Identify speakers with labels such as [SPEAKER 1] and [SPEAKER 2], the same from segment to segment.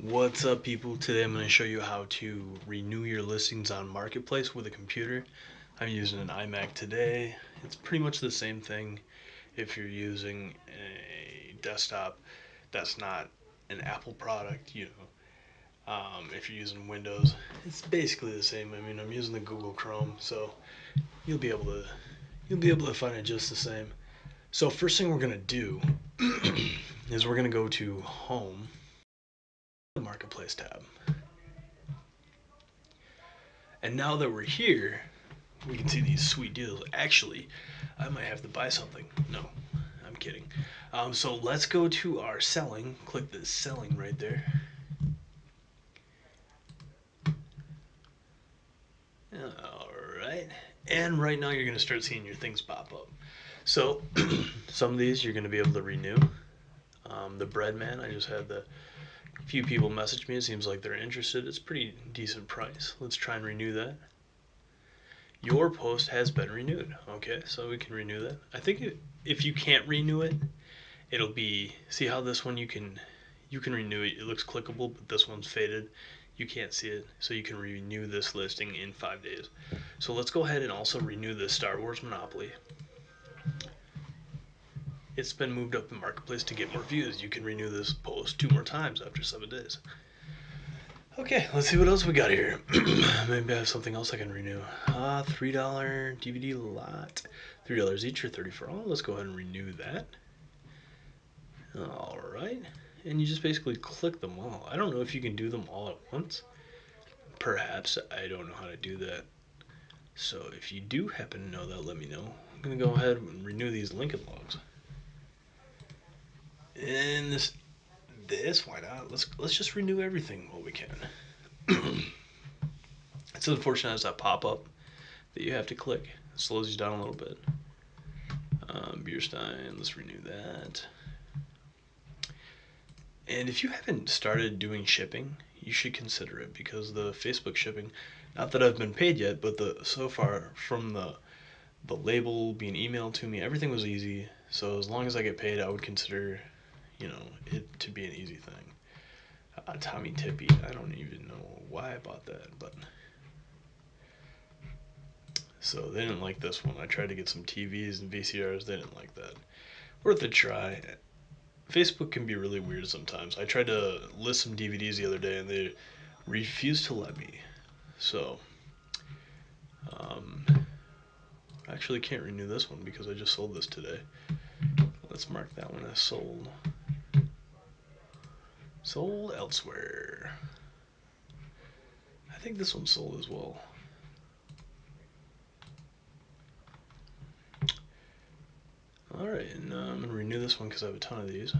[SPEAKER 1] What's up, people? Today I'm going to show you how to renew your listings on Marketplace with a computer. I'm using an iMac today. It's pretty much the same thing if you're using a desktop that's not an Apple product, if you're using Windows, it's basically the same. I mean, I'm using the Google Chrome, so you'll be able to find it just the same. So first thing we're going to do is we're going to go to Home, the Marketplace tab. And now that we're here, we can see these sweet deals. Actually, I might have to buy something. No, I'm kidding. So let's go to our selling. Click the selling right there. Alright. And right now you're going to start seeing your things pop up. So some of these you're going to be able to renew. The bread man, I just had the few people message me. It seems like they're interested. It's a pretty decent price. Let's try and renew that. Your post has been renewed. Okay, so we can renew that. I think if you can't renew it, it'll be, see how this one you can renew it. It looks clickable, but this one's faded. You can't see it, so you can renew this listing in 5 days. So let's go ahead and also renew this Star Wars Monopoly. It's been moved up the Marketplace to get more views. You can renew this post 2 more times after 7 days. Okay, let's see what else we got here. Maybe I have something else I can renew. $3 DVD lot. $3 each or 30 for all. Let's go ahead and renew that. Alright. And you just basically click them all. I don't know if you can do them all at once. Perhaps. I don't know how to do that. So if you do happen to know that, let me know. I'm going to go ahead and renew these Lincoln logs. And this, why not? Let's just renew everything while we can. It's unfortunate as that pop-up that you have to click. It slows you down a little bit. Beerstein, let's renew that. And if you haven't started doing shipping, you should consider it, because the Facebook shipping, not that I've been paid yet, but so far from the label being emailed to me, everything was easy. So as long as I get paid, I would consider, it to be an easy thing. Tommy Tippy, I don't even know why I bought that, but so they didn't like this one. I tried to get some TVs and VCRs. They didn't like that. Worth a try. Facebook can be really weird sometimes. I tried to list some DVDs the other day and they refused to let me. So, I actually can't renew this one because I just sold this today. Let's mark that one as sold. Sold elsewhere. I think this one's sold as well. Alright, and I'm going to renew this one because I have a ton of these.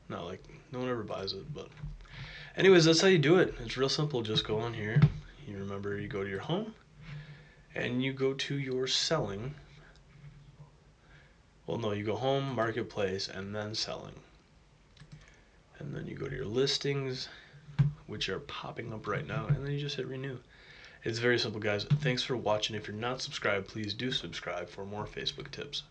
[SPEAKER 1] Not like, no one ever buys it, but anyways, that's how you do it. It's real simple. Just go on here. You remember, you go to your home and you go to your selling. Well, no, you go home, Marketplace, and then selling. And then you go to your listings, which are popping up right now, and then you just hit renew. It's very simple, guys. Thanks for watching. If you're not subscribed, please do subscribe for more Facebook tips.